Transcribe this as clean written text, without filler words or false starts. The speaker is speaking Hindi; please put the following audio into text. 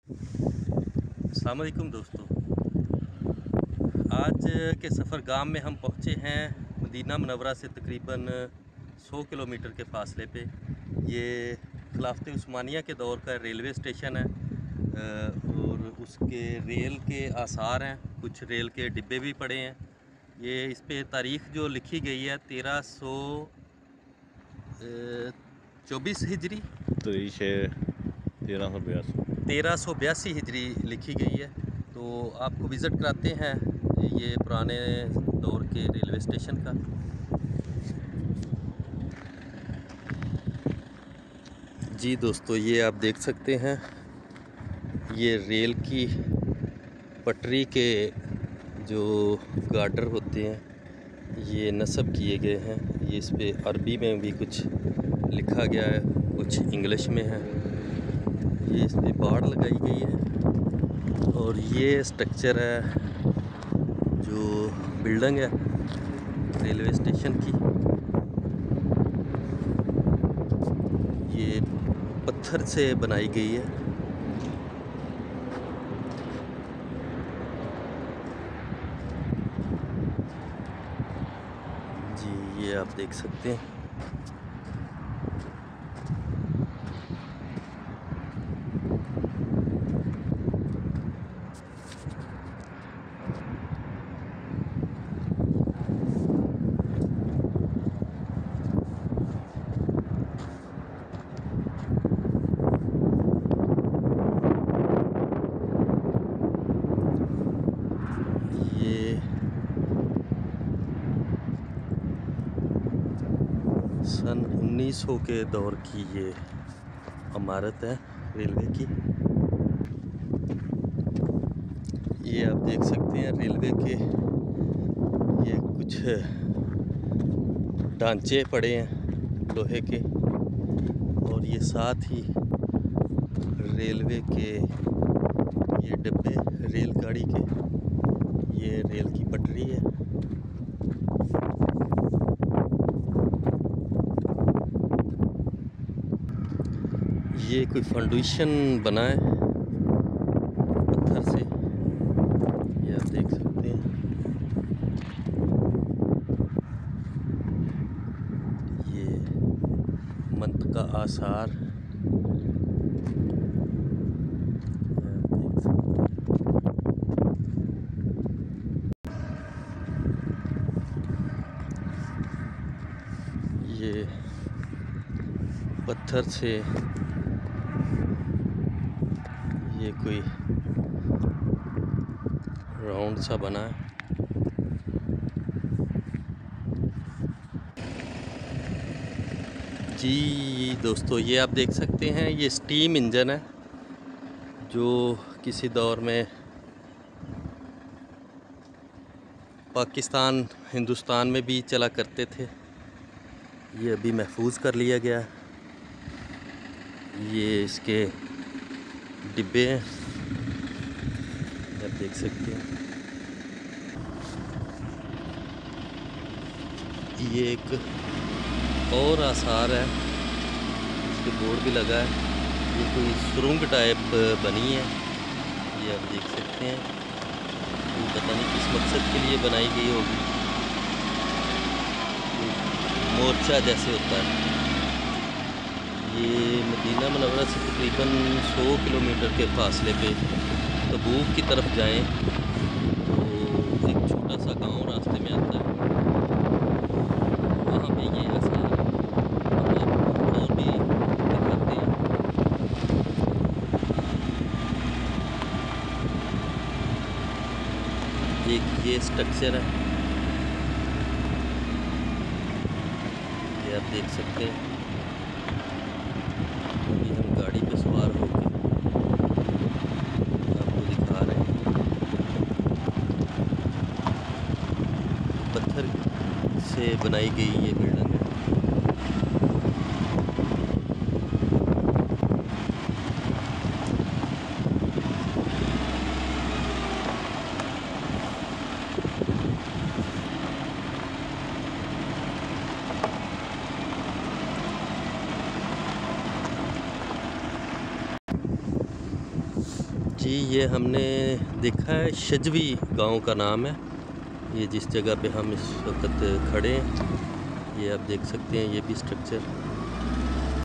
अस्सलाम वालेकुम दोस्तों। आज के सफ़रगाम में हम पहुँचे हैं मदीना मुनव्वरा से तकरीबन 100 किलोमीटर के फ़ासले पे। ये खिलाफ़त उस्मानिया के दौर का रेलवे स्टेशन है और उसके रेल के आसार हैं, कुछ रेल के डिब्बे भी पड़े हैं। ये इस पे तारीख़ जो लिखी गई है 1324 हिजरी 1382 हिजरी लिखी गई है। तो आपको विज़िट कराते हैं ये पुराने दौर के रेलवे स्टेशन का। जी दोस्तों, ये आप देख सकते हैं, ये रेल की पटरी के जो गार्डर होते हैं ये नस्ब किए गए हैं। ये इस पे अरबी में भी कुछ लिखा गया है, कुछ इंग्लिश में है। ये इस पे बाड़ लगाई गई है और ये स्ट्रक्चर है जो बिल्डिंग है रेलवे स्टेशन की। ये पत्थर से बनाई गई है। जी, ये आप देख सकते हैं। ये सन 1900 के दौर की ये इमारत है रेलवे की। ये आप देख सकते हैं रेलवे के ये कुछ ढांचे पड़े हैं लोहे के, और ये साथ ही रेलवे के ये डिब्बे रेलगाड़ी के, ये रेल की पटरी है। ये कोई फाउंडेशन बना है पत्थर से, ये आप देख सकते हैं। ये मंतका आसार, ये पत्थर से ये कोई राउंड सा बना है। जी दोस्तों, ये आप देख सकते हैं, ये स्टीम इंजन है जो किसी दौर में पाकिस्तान हिंदुस्तान में भी चला करते थे। ये अभी महफूज कर लिया गया है। ये इसके डिब्बे हैं, आप देख सकते हैं। ये एक और आसार है, इस पे बोर्ड भी लगा है। ये कोई सुरंग टाइप बनी है, ये आप देख सकते हैं। ये पता नहीं किस मकसद के लिए बनाई गई होगी, मोर्चा जैसे होता है। ये मदीना मुनव्वरा से तकरीबन 100 किलोमीटर के फासले पे तबूक की तरफ जाएं तो एक छोटा सा गांव रास्ते में आता है, वहाँ पे ये आसार हम आपको और भी दिखाते हैं। एक ये स्ट्रक्चर है, ये आप देख सकते हैं। अभी हम गाड़ी पे सवार होकर आपको दिखा रहे हैं। पत्थर से बनाई गई ये बिल्डिंग है। जी ये हमने देखा है, शजवी गांव का नाम है ये, जिस जगह पे हम इस वक्त खड़े हैं। ये आप देख सकते हैं, ये भी स्ट्रक्चर